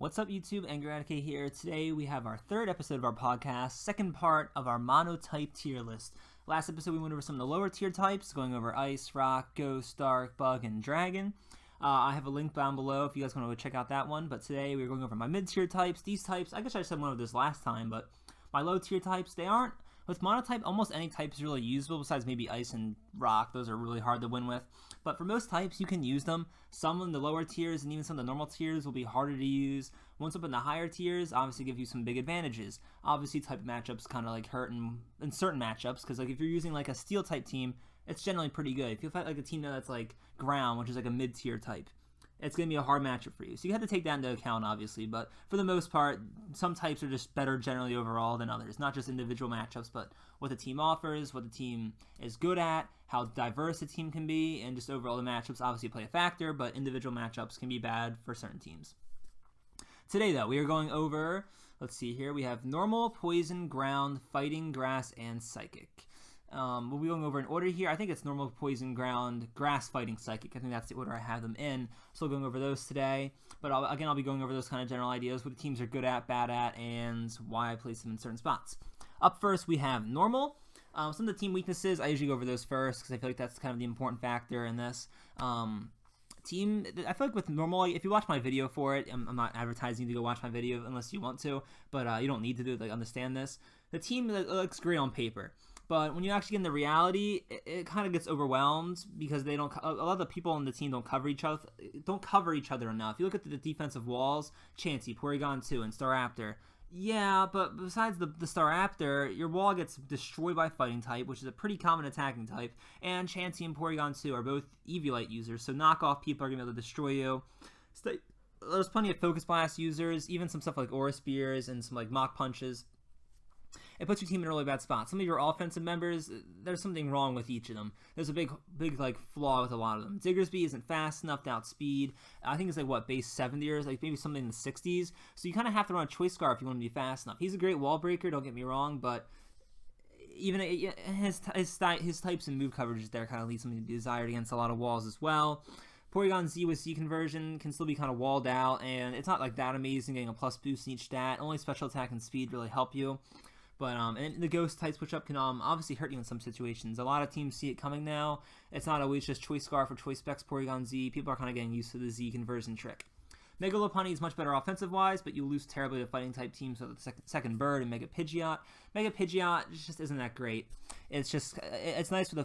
What's up, YouTube? Angry here. Today we have our third episode of our podcast, second part of our Monotype tier list. Last episode we went over some of the lower tier types, going over Ice, Rock, Ghost, Dark, Bug, and Dragon. I have a link down below if you guys want to go check out that one, but today we're going over my mid-tier types. These types, I guess I said one of this last time, but my low-tier types, they aren't. With Monotype, almost any type is really usable besides maybe Ice and Rock. Those are really hard to win with. But for most types, you can use them. Some in the lower tiers and even some of the normal tiers will be harder to use. Ones up in the higher tiers obviously give you some big advantages. Obviously, type matchups kind of like hurt in certain matchups, because like if you're using like a Steel type team, it's generally pretty good. If you fight like a team that's like Ground, which is like a mid-tier type, it's going to be a hard matchup for you. So you have to take that into account, obviously. But for the most part, some types are just better generally overall than others. Not just individual matchups, but what the team offers, what the team is good at, how diverse the team can be, and just overall the matchups obviously play a factor, but individual matchups can be bad for certain teams. Today, though, we are going over, let's see here, we have Normal, Poison, Ground, Fighting, Grass, and Psychic. We'll be going over in order here. I think it's Normal, Poison, Ground, Grass, Fighting, Psychic. I think that's the order I have them in. So going over those today. But I'll be going over those kind of general ideas, what the teams are good at, bad at, and why I place them in certain spots. Up first, we have Normal. Some of the team weaknesses, I usually go over those first because I feel like that's kind of the important factor in this. I feel like with Normal, if you watch my video for it, I'm not advertising you to go watch my video unless you want to, but you don't need to understand this. The team looks great on paper. But when you actually get into reality, it kind of gets overwhelmed because a lot of the people on the team don't cover each other enough. You look at the defensive walls, Chansey, Porygon Z, and Staraptor. Yeah, but besides the Staraptor, your wall gets destroyed by Fighting type, which is a pretty common attacking type, and Chansey and Porygon Z are both Eviolite users, so knockoff people are going to be able to destroy you. There's plenty of Focus Blast users, even some stuff like Aura Spears and some like Mach Punches. It puts your team in a really bad spot. Some of your offensive members, there's something wrong with each of them. There's a big like flaw with a lot of them. Diggersby isn't fast enough to outspeed. I think it's like what, base 70 or like maybe something in the 60s. So you kind of have to run a Choice Scarf if you want to be fast enough. He's a great wall breaker, don't get me wrong, but even his types and move coverages there kind of leave something to be desired against a lot of walls as well. Porygon Z with Z conversion can still be kind of walled out, and it's not like that amazing getting a plus boost in each stat. Only special attack and speed really help you. But and the Ghost type switch up can obviously hurt you in some situations. A lot of teams see it coming now. It's not always just Choice Scarf or Choice Specs Porygon Z. People are kind of getting used to the Z conversion trick. Mega Lopunny is much better offensive-wise, but you lose terribly to Fighting type teams with the second Bird and Mega Pidgeot. Mega Pidgeot just isn't that great. It's nice for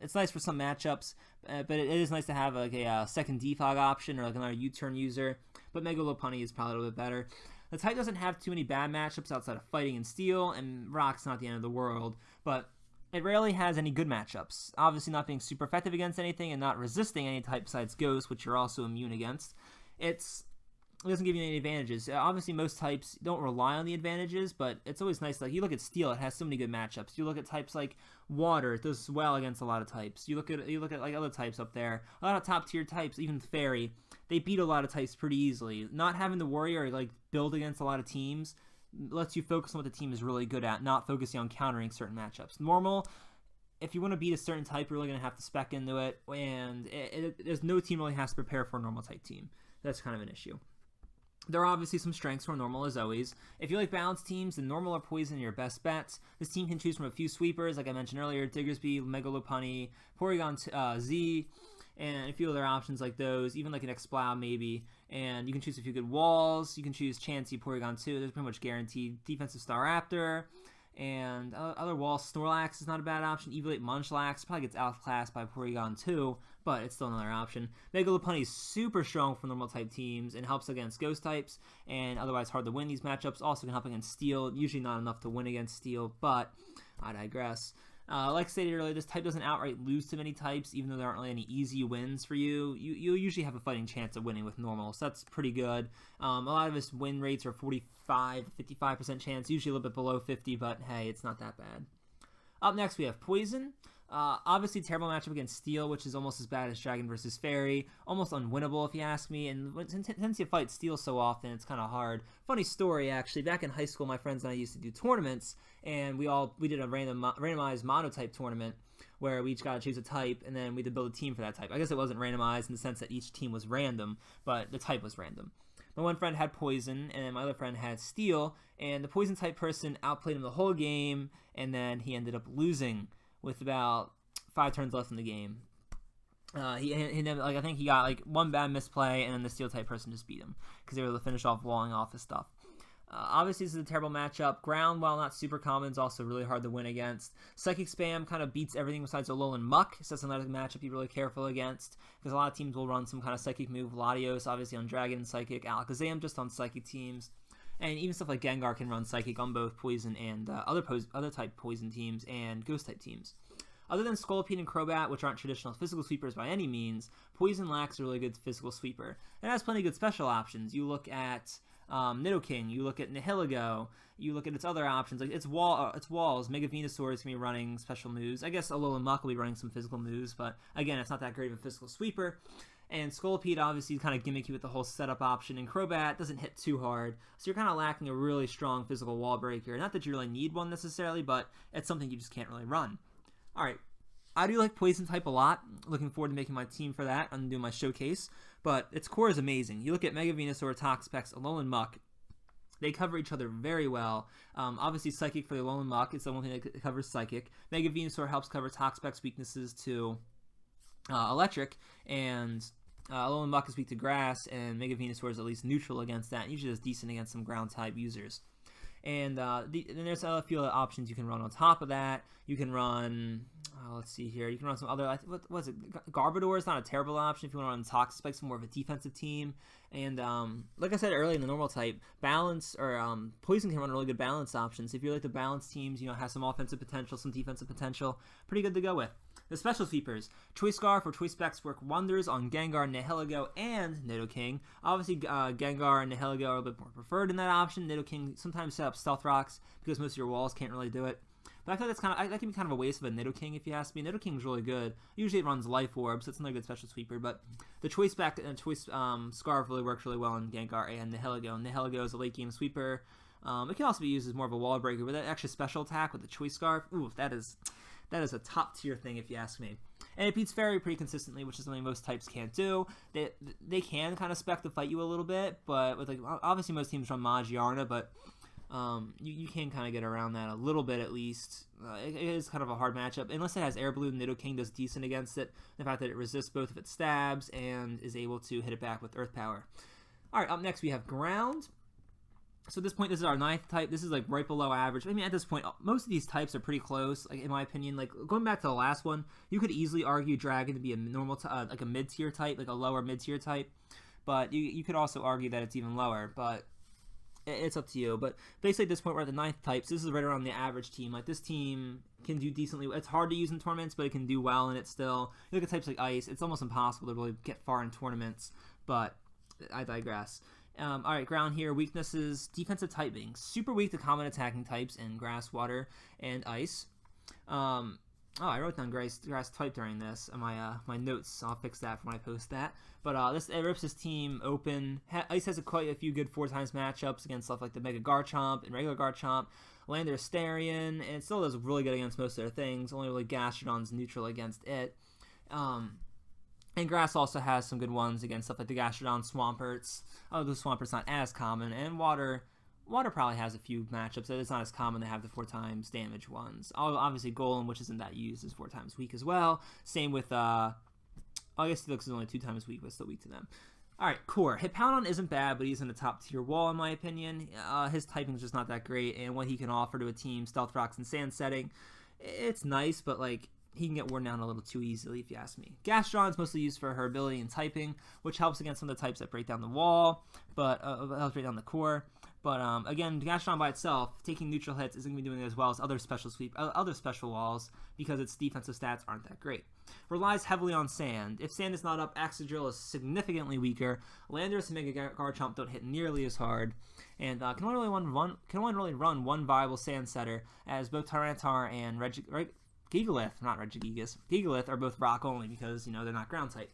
it's nice for some matchups, but it is nice to have like a second defog option or like another U-turn user. But Mega Lopunny is probably a little bit better. The type doesn't have too many bad matchups outside of Fighting and Steel, and Rock's not the end of the world, but it rarely has any good matchups. Obviously not being super effective against anything and not resisting any type besides Ghost, which you're also immune against. It doesn't give you any advantages. Obviously most types don't rely on the advantages, but it's always nice. Like you look at Steel, it has so many good matchups. You look at types like Water, it does well against a lot of types. You look at like other types up there, a lot of top tier types, even Fairy, they beat a lot of types pretty easily. Not having to worry or like build against a lot of teams lets you focus on what the team is really good at, not focusing on countering certain matchups. Normal, if you want to beat a certain type, you're really going to have to spec into it, and there's no team really has to prepare for a Normal type team. That's kind of an issue. There are obviously some strengths for Normal, as always. If you like balanced teams, then Normal or Poison are your best bets. This team can choose from a few sweepers, like I mentioned earlier, Diggersby, Mega Lopunny, Porygon Z, and a few other options like those, even like an Exploud maybe. And you can choose a few good walls. You can choose Chansey, Porygon Z. There's pretty much guaranteed. Defensive Staraptor. And other walls, Snorlax is not a bad option. Eviolite Munchlax probably gets outclassed by Porygon 2, but it's still another option. Mega Lopunny is super strong for Normal type teams and helps against Ghost types, and otherwise hard to win these matchups. Also can help against Steel, usually not enough to win against Steel, but I digress. Like stated earlier, this type doesn't outright lose to many types, even though there aren't really any easy wins for you. You usually have a fighting chance of winning with Normal, so that's pretty good. A lot of his win rates are 45 to 55% chance, usually a little bit below 50, but hey, it's not that bad. Up next, we have Poison. Obviously, terrible matchup against Steel, which is almost as bad as Dragon versus Fairy. Almost unwinnable, if you ask me. And since you fight Steel so often, it's kind of hard. Funny story, actually. Back in high school, my friends and I used to do tournaments, and we did a randomized Monotype tournament where we each got to choose a type, and then we had to build a team for that type. I guess it wasn't randomized in the sense that each team was random, but the type was random. My one friend had Poison, and my other friend had Steel, and the Poison type person outplayed him the whole game, and then he ended up losing with about 5 turns left in the game. He never, like, I think he got like one bad misplay, and then the Steel type person just beat him because they were able to finish off walling off his stuff. Obviously, this is a terrible matchup. Ground, while not super common, is also really hard to win against. Psychic Spam kind of beats everything besides Alolan Muck, so that's another matchup be really careful against, because a lot of teams will run some kind of Psychic move. Latios, obviously, on Dragon and Psychic. Alakazam just on Psychic teams. And even stuff like Gengar can run Psychic on both Poison and other type Poison teams and Ghost type teams. Other than Scolipede and Crobat, which aren't traditional physical sweepers by any means, Poison lacks a really good physical sweeper. It has plenty of good special options. You look at Nidoking, you look at Nihilego, you look at its other options, like its walls. Mega Venusaur is going to be running special moves. I guess Alolan Muck will be running some physical moves, but again, it's not that great of a physical sweeper. And Scolipede obviously is kind of gimmicky with the whole setup option, and Crobat doesn't hit too hard, so you're kind of lacking a really strong physical wall breaker. Not that you really need one necessarily, but it's something you just can't really run. Alright, I do like Poison type a lot. Looking forward to making my team for that. I'm doing my showcase. But its core is amazing. You look at Mega Venusaur, Toxapex, Alolan Muck. They cover each other very well. Obviously, Psychic for the Alolan Muck is the one thing that covers Psychic. Mega Venusaur helps cover Toxapex weaknesses to Electric. And Alolan Muck is weak to Grass. And Mega Venusaur is at least neutral against that. And usually is decent against some ground type users. And then there's a few other options you can run on top of that. You can run, let's see here. You can run some other, what was it? Garbodor is not a terrible option if you want to run Toxapex, more of a defensive team. And like I said earlier in the normal type, Balance or Poison can run really good balance options. If you like the balance teams, you know, has some offensive potential, some defensive potential, pretty good to go with. The special sweepers, Choice Scarf or Choice Specs work wonders on Gengar, Nihilego, and Nidoking. Obviously, Gengar and Nihilego are a bit more preferred in that option. Nidoking sometimes set up Stealth Rocks because most of your walls can't really do it. But I feel that can be kind of a waste of a Nidoking if you ask me. Nidoking is really good. Usually it runs Life Orb, so it's another good special sweeper. But the Choice Spec and Choice Scarf really works really well on Gengar and Nihilego. Nihilego is a late game sweeper. It can also be used as more of a wall breaker, but that extra special attack with the Choice Scarf, ooh, that is a top tier thing if you ask me. And it beats Fairy pretty consistently, which is something most types can't do. They can kind of spec to fight you a little bit, but with, like, obviously most teams run Magiarna, but you can kind of get around that a little bit at least. It is kind of a hard matchup. Unless it has Air Balloon, Nidoking does decent against it. The fact that it resists both of its stabs and is able to hit it back with Earth Power. Alright, up next we have Ground. So at this point, this is our 9th type. This is like right below average. I mean, at this point, most of these types are pretty close, like in my opinion. Like going back to the last one, you could easily argue Dragon to be a normal, like a mid-tier type, like a lower mid-tier type. But you could also argue that it's even lower. But it's up to you. But basically, at this point, we're at the 9th type. So this is right around the average team. Like this team can do decently. It's hard to use in tournaments, but it can do well in it still. You look at types like Ice. It's almost impossible to really get far in tournaments. But I digress. Alright, Ground here. Weaknesses, defensive typing. Super weak to common attacking types in Grass, Water, and Ice. I wrote down grass type during this in my notes, so I'll fix that for when I post that. But it rips this team open. Ice has quite a few good 4x matchups against stuff like the Mega Garchomp and regular Garchomp. Landorus-Starion, and it still does really good against most of their things. Only really Gastrodon's neutral against it. And Grass also has some good ones against stuff like the Gastrodon, Swamperts. Oh, the Swampert's not as common. And Water probably has a few matchups that it's not as common to have the 4x damage ones. Obviously, Golem, which isn't that used, is 4x weak as well. Same with, I guess Steelix is only 2x weak, but still weak to them. Alright, Core. Hippowdon isn't bad, but he's in the top tier wall in my opinion. His typing is just not that great, and what he can offer to a team, Stealth Rocks and Sand Setting, it's nice, but like, he can get worn down a little too easily if you ask me. Gastrodon is mostly used for her ability and typing, which helps against some of the types that break down the wall, but helps break down the core. But again, Gastrodon by itself, taking neutral hits, isn't going to be doing it as well as other special walls because its defensive stats aren't that great. Relies heavily on Sand. If Sand is not up, Excadrill is significantly weaker. Landorus and Mega Garchomp don't hit nearly as hard, and can only really run one viable Sand setter, as both Tyranitar and Gigalith are both rock only because, you know, they're not ground type.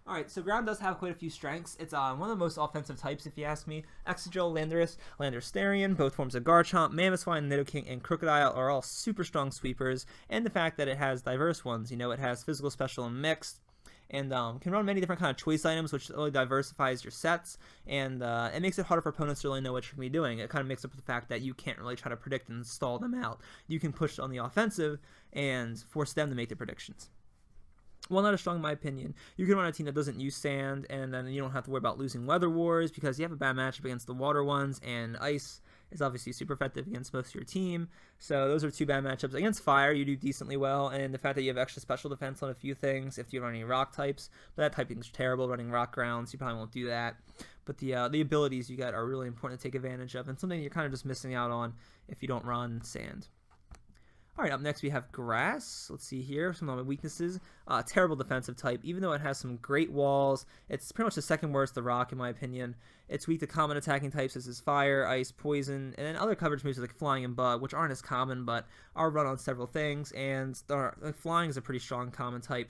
Alright, so Ground does have quite a few strengths. It's one of the most offensive types, if you ask me. Excadrill, Landorus, Landorus-Starion, both forms of Garchomp, Mamoswine, Nidoking, and Crocodile are all super strong sweepers, and the fact that it has diverse ones. You know, it has physical, special, and mixed, and can run many different kind of choice items, which really diversifies your sets, and it makes it harder for opponents to really know what you're going to be doing. It kind of makes up for the fact that you can't really try to predict and stall them out. You can push on the offensive and force them to make their predictions. Well, not as strong in my opinion. You can run a team that doesn't use sand, and then you don't have to worry about losing weather wars because you have a bad matchup against the water ones, and ice is obviously super effective against most of your team. So those are two bad matchups. Against fire, you do decently well, and the fact that you have extra special defense on a few things if you run any rock types, but that typing is terrible. Running rock grounds, you probably won't do that. But the abilities you got are really important to take advantage of, and something you're kind of just missing out on if you don't run sand. All right, up next we have grass. Let's see here, some of my weaknesses. Terrible defensive type. Even though it has some great walls, it's pretty much the second worst to rock in my opinion. It's weak to common attacking types such as fire, ice, poison, and then other coverage moves like flying and bug, which aren't as common but are run on several things. And flying is a pretty strong common type,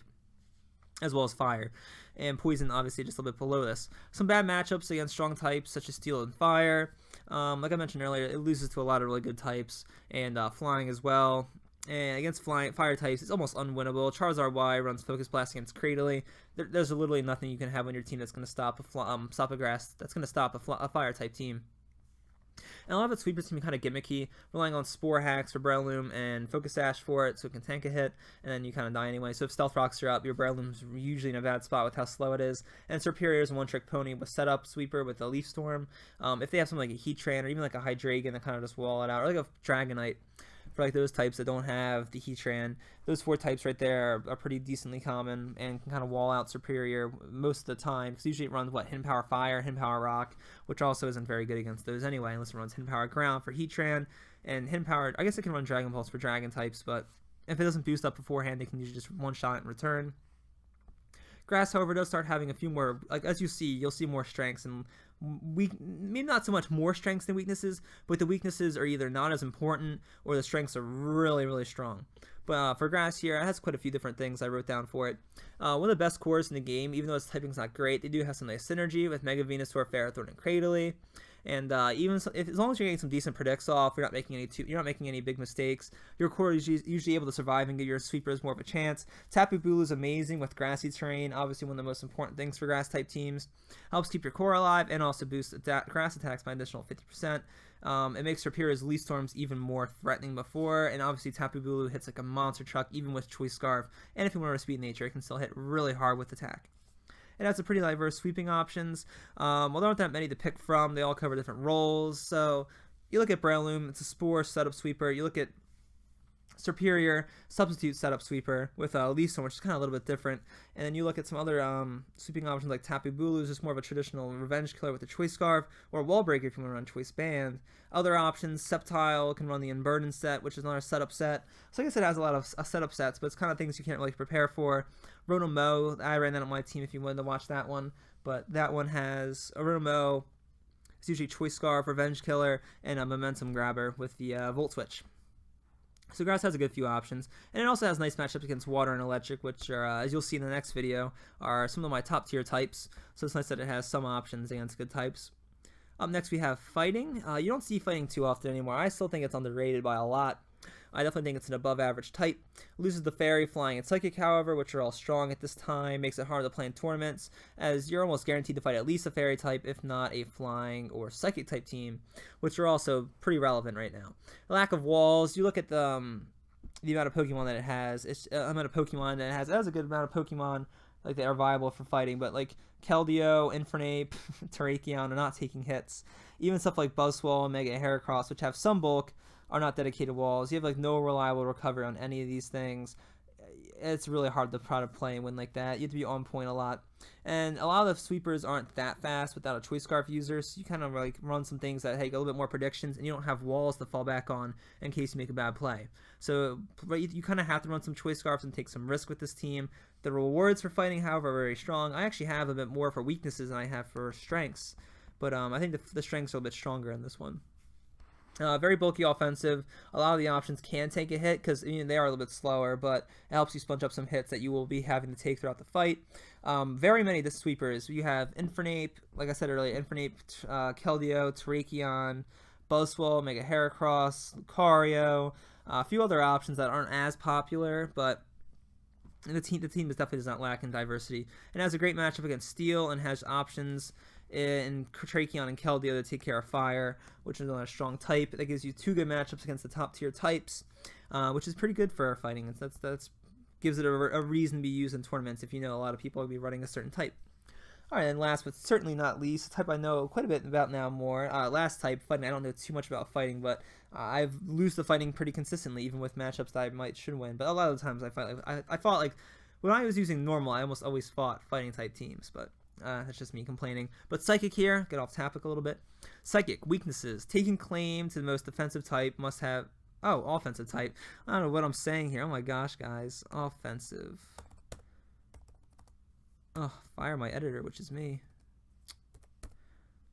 as well as fire, and poison obviously just a little bit below this. Some bad matchups against strong types such as steel and fire. Like I mentioned earlier, it loses to a lot of really good types, and flying as well. And against fire types, it's almost unwinnable. Charizard Y runs Focus Blast against Cradily. There's literally nothing you can have on your team that's going to stop a grass. That's going to stop a fire type team. And a lot of its sweepers can be kind of gimmicky, relying on Spore Hacks for Breloom and Focus Sash for it, so it can tank a hit, and then you kind of die anyway. So if Stealth Rocks are up, your Breloom's usually in a bad spot with how slow it is. And Superior is a one-trick pony with setup sweeper with a Leaf Storm. If they have something like a Heatran or even like a Hydreigon that kind of just wall it out, or like a Dragonite, for like those types that don't have the Heatran, those four types right there are pretty decently common and can kind of wall out Superior most of the time, because usually it runs Hidden Power Fire, Hidden Power Rock, which also isn't very good against those anyway, unless it runs Hidden Power Ground for Heatran, and Hidden Power, I guess it can run Dragon Pulse for Dragon types, but if it doesn't boost up beforehand, it can usually just one-shot it in return. Grass, however, does start having a few more, like as you see, you'll see more strengths and maybe not so much more strengths than weaknesses, but the weaknesses are either not as important or the strengths are really, really strong. But for grass here, it has quite a few different things I wrote down for it. One of the best cores in the game, even though its typing's not great, they do have some nice synergy with Mega Venusaur, Ferrothorn, and Cradily. And even so, as long as you're getting some decent predicts off, you're not making any big mistakes. Your core is usually able to survive and give your sweepers more of a chance. Tapu Bulu is amazing with grassy terrain, obviously one of the most important things for grass type teams. Helps keep your core alive and also boosts grass attacks by an additional 50%. It makes Superior's Leaf Storms even more threatening before, and obviously Tapu Bulu hits like a monster truck even with Choice Scarf. And if you want to speed nature, it can still hit really hard with attack. It has a pretty diverse sweeping options. Well, there aren't that many to pick from. They all cover different roles. So you look at Breloom, it's a Spore setup sweeper. You look at Superior, substitute setup sweeper with Leaf Storm, which is kind of a little bit different. And then you look at some other sweeping options like Tapu Bulu, is just more of a traditional revenge killer with the Choice Scarf, or Wall Breaker if you want to run Choice Band. Other options, Sceptile can run the Unburden set, which is another setup set. So I guess it has a lot of setup sets, but it's kind of things you can't really prepare for. Rotomo, I ran that on my team if you wanted to watch that one, but that one has a Rotomo. It's usually Choice Scarf, Revenge Killer, and a Momentum Grabber with the Volt Switch. So grass has a good few options, and it also has nice matchups against water and electric, which are, as you'll see in the next video, are some of my top tier types. So it's nice that it has some options against good types. Up next we have fighting. You don't see fighting too often anymore. I still think it's underrated by a lot. I definitely think it's an above average type. Loses the fairy, flying, and psychic, however, which are all strong at this time. Makes it hard to play in tournaments, as you're almost guaranteed to fight at least a fairy type, if not a flying or psychic type team, which are also pretty relevant right now. Lack of walls. You look at the amount of Pokemon that it has. It has a good amount of Pokemon like that are viable for fighting, but like Keldeo, Infernape, Terrakion are not taking hits. Even stuff like Buzzwole and Mega Heracross, which have some bulk, are not dedicated walls. You have like no reliable recovery on any of these things. It's really hard to try to play and win like that. You have to be on point a lot. And a lot of the sweepers aren't that fast without a Choice Scarf user, so you kind of like run some things that take a little bit more predictions, and you don't have walls to fall back on in case you make a bad play. So you kind of have to run some Choice Scarves and take some risk with this team. The rewards for fighting, however, are very strong. I actually have a bit more for weaknesses than I have for strengths, but I think the strengths are a bit stronger in this one. Very bulky offensive. A lot of the options can take a hit because they are a little bit slower, but it helps you sponge up some hits that you will be having to take throughout the fight. Very many of the sweepers. You have Infernape, like I said earlier, Infernape, Keldeo, Terrakion, Buzzwole, Mega Heracross, Lucario, a few other options that aren't as popular, but And the team definitely does not lack in diversity. And has a great matchup against Steel and has options in Tracheon and Keldeo to take care of Fire, which is not a strong type. That gives you 2 good matchups against the top tier types, which is pretty good for fighting. That's gives it a reason to be used in tournaments if you know a lot of people will be running a certain type. Alright, and last but certainly not least, a type I know quite a bit about now more. Last type, fighting. I don't know too much about fighting, but I've lose the fighting pretty consistently, even with matchups that I should win. But a lot of the times I fight. I fought like when I was using normal, I almost always fought fighting type teams. But that's just me complaining. But Psychic here, get off topic a little bit. Psychic weaknesses: taking claim to the most defensive type, must have. Oh, offensive type. I don't know what I'm saying here. Oh my gosh, guys, offensive. Oh, fire my editor, which is me.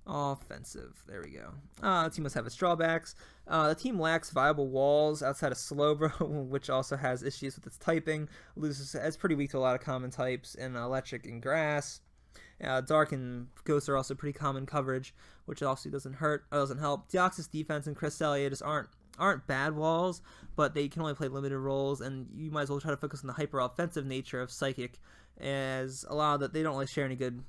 Offensive. There we go. The team must have its drawbacks. The team lacks viable walls outside of Slowbro, which also has issues with its typing. It's pretty weak to a lot of common types in electric and grass. Dark and Ghost are also pretty common coverage, which also doesn't help. Deoxys defense and Cresselia just aren't bad walls, but they can only play limited roles, and you might as well try to focus on the hyper offensive nature of Psychic, as a lot of that they don't really share any good.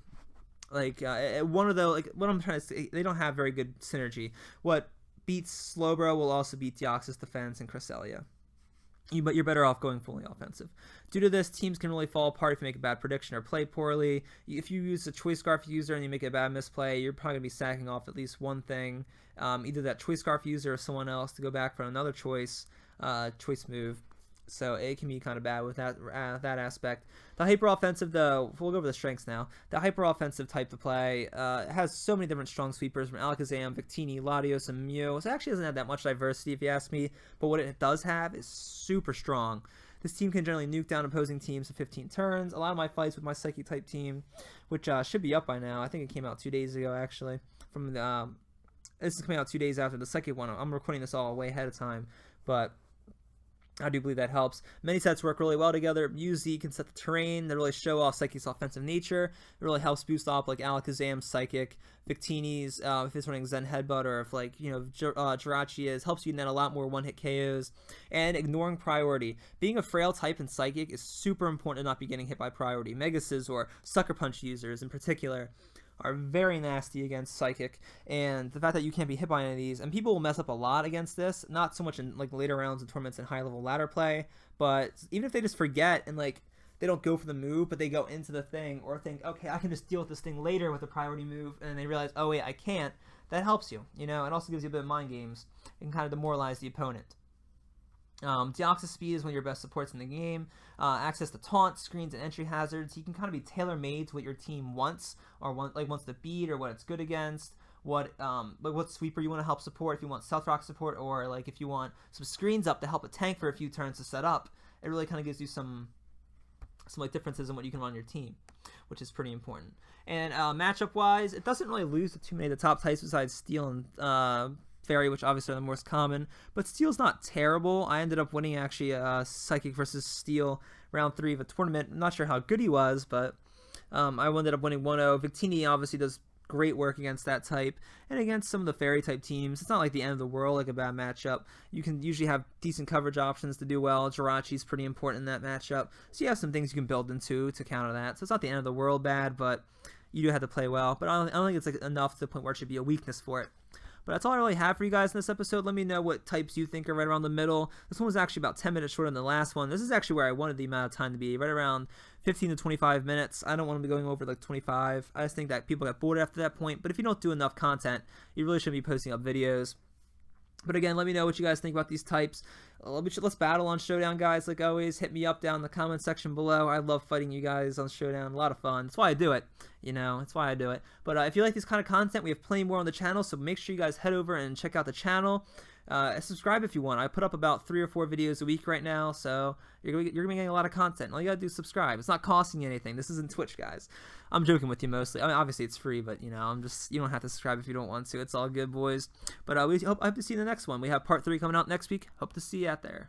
Like what I'm trying to say, they don't have very good synergy. What beats Slowbro will also beat Deoxys defense and Cresselia. But you're better off going fully offensive. Due to this, teams can really fall apart if you make a bad prediction or play poorly. If you use a Choice Scarf user and you make a bad misplay, you're probably going to be sacking off at least one thing. Either that Choice Scarf user or someone else to go back for another choice move. So it can be kind of bad with that aspect. The hyper offensive, though, we'll go over the strengths now. The hyper offensive type to play has so many different strong sweepers from Alakazam, Victini, Latios, and Mew. So it actually doesn't have that much diversity if you ask me, but what it does have is super strong. This team can generally nuke down opposing teams in 15 turns. A lot of my fights with my Psychic type team, which should be up by now. I think it came out 2 days ago, actually. This is coming out 2 days after the Psychic one. I'm recording this all way ahead of time, but I do believe that helps. Many sets work really well together. UZ can set the terrain to really show off Psychic's offensive nature. It really helps boost off like Alakazam's Psychic, Victini's if it's running Zen Headbutt, or if Jirachi helps you net a lot more one-hit KOs. And ignoring priority. Being a frail type in Psychic is super important to not be getting hit by priority. Mega Scizor, Sucker Punch users in particular are very nasty against Psychic, and the fact that you can't be hit by any of these, and people will mess up a lot against this, not so much in like later rounds in tournaments and high level ladder play, but even if they just forget and like they don't go for the move, but they go into the thing or think, okay, I can just deal with this thing later with a priority move, and they realize, oh wait, I can't, that helps you, it also gives you a bit of mind games and kind of demoralize the opponent. Deoxys speed is one of your best supports in the game. Access to taunt, screens, and entry hazards. You can kind of be tailor-made to what your team wants, or wants to beat, or what it's good against. What sweeper you want to help support. If you want Stealth Rock support, or like if you want some screens up to help a tank for a few turns to set up. It really kind of gives you some like differences in what you can run on your team, which is pretty important. And matchup-wise, it doesn't really lose to too many of the top types besides Steel and Fairy, which obviously are the most common, but Steel's not terrible. I ended up winning actually Psychic versus Steel round 3 of a tournament. I'm not sure how good he was, but I ended up winning 1-0. Victini obviously does great work against that type, and against some of the Fairy type teams, it's not like the end of the world, like a bad matchup. You can usually have decent coverage options to do well. Jirachi's pretty important in that matchup, so you have some things you can build into to counter that. So it's not the end of the world bad, but you do have to play well. But I don't think it's like enough to the point where it should be a weakness for it. But that's all I really have for you guys in this episode. Let me know what types you think are right around the middle. This one was actually about 10 minutes shorter than the last one. This is actually where I wanted the amount of time to be, right around 15 to 25 minutes. I don't want to be going over like 25. I just think that people get bored after that point. But if you don't do enough content, you really shouldn't be posting up videos. But again, let me know what you guys think about these types. Let's battle on Showdown, guys. Like always, hit me up down in the comment section below. I love fighting you guys on Showdown. A lot of fun. That's why I do it. That's why I do it. But if you like this kind of content, we have plenty more on the channel. So make sure you guys head over and check out the channel. Subscribe if you want. I put up about 3 or 4 videos a week right now, so you're gonna be getting a lot of content. All you gotta do is subscribe. It's not costing you anything. This isn't Twitch, guys. I'm joking with you mostly. I mean, obviously it's free, but you don't have to subscribe if you don't want to. It's all good, boys. But I hope to see you in the next one. We have part 3 coming out next week. Hope to see you out there.